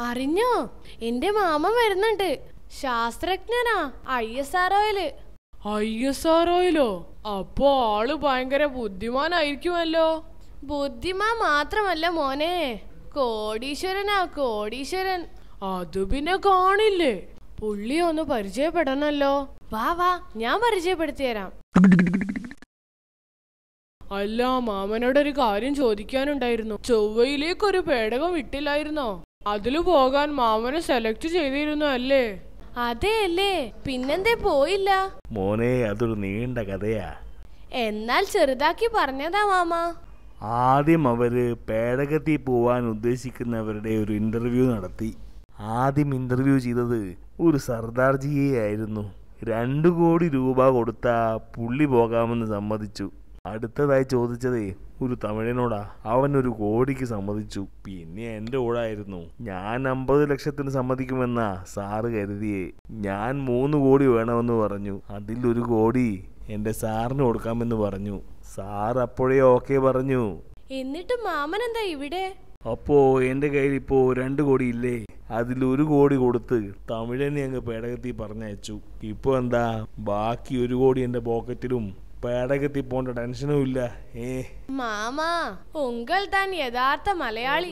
അറിഞ്ഞോ, എന്റെ മാമൻ വരുന്നുണ്ട്. ശാസ്ത്രജ്ഞനാ. ISROയില്. ISROയിലോ? അപ്പോ ആള് ഭയങ്കര ബുദ്ധിമാനായിരിക്കുമല്ലോ. ബുദ്ധിമാൻ മാത്രമല്ല മോനെ, കോടീശ്വരനാ, കോടീശ്വരൻ. അത് പിന്നെ കാണില്ലേ? പുള്ളി ഒന്ന് പരിചയപ്പെടണല്ലോ. വാ വാ, ഞാൻ പരിചയപ്പെടുത്തി തരാം. അല്ല, മാമനോടൊരു കാര്യം ചോദിക്കാനുണ്ടായിരുന്നു. ചൊവ്വയിലേക്കൊരു പേടകം വിട്ടില്ലായിരുന്നോ? അതില് പോകാൻ മാമനെ സെലക്ട് ചെയ്തിരുന്നു അല്ലേ? അതെ അല്ലേ, പിന്നെന്തേ പോയില്ല? മോനെ, അതൊരു നീണ്ട കഥയാ. എന്നാൽ ചെറുതാക്കി പറഞ്ഞതാ മാമ. ആദ്യം അവര് പേടകത്തിൽ പോവാൻ ഉദ്ദേശിക്കുന്നവരുടെ ഒരു ഇന്റർവ്യൂ നടത്തി. ആദ്യം ഇന്റർവ്യൂ ചെയ്തത് ഒരു സർദാർജിയെ ആയിരുന്നു. 2 കോടി രൂപ കൊടുത്താ പുള്ളി പോകാമെന്ന് സമ്മതിച്ചു. അടുത്തതായി ചോദിച്ചതേ ഒരു തമിഴനോടാ. അവൻ 1 കോടിക്ക് സമ്മതിച്ചു. പിന്നെ എൻ്റെ കൂടായിരുന്നു. ഞാൻ 50 ലക്ഷത്തിന് സമ്മതിക്കുമെന്നാ സാറ് കരുതിയേ. ഞാൻ 3 കോടി വേണമെന്ന് പറഞ്ഞു. അതിൽ 1 കോടി എൻ്റെ സാറിന് കൊടുക്കാമെന്ന് പറഞ്ഞു. സാർ അപ്പോഴേ ഓക്കെ പറഞ്ഞു. എന്നിട്ട് മാമൻ എന്താ ഇവിടെ? അപ്പോ എൻ്റെ കയ്യിൽ ഇപ്പോൾ 2 കോടി ഇല്ലേ? അതിൽ 1 കോടി കൊടുത്ത് തമിഴനെ അങ്ങ് പേടകത്തിൽ പറഞ്ഞയച്ചു. ഇപ്പൊ എന്താ, ബാക്കി 1 കോടി എൻ്റെ പോക്കറ്റിലും. പേടകത്തിൽ പോണ്ട ടെൻഷനും ഇല്ല. മാമാ, ഉങ്കൾ താൻ യഥാർത്ഥ മലയാളി.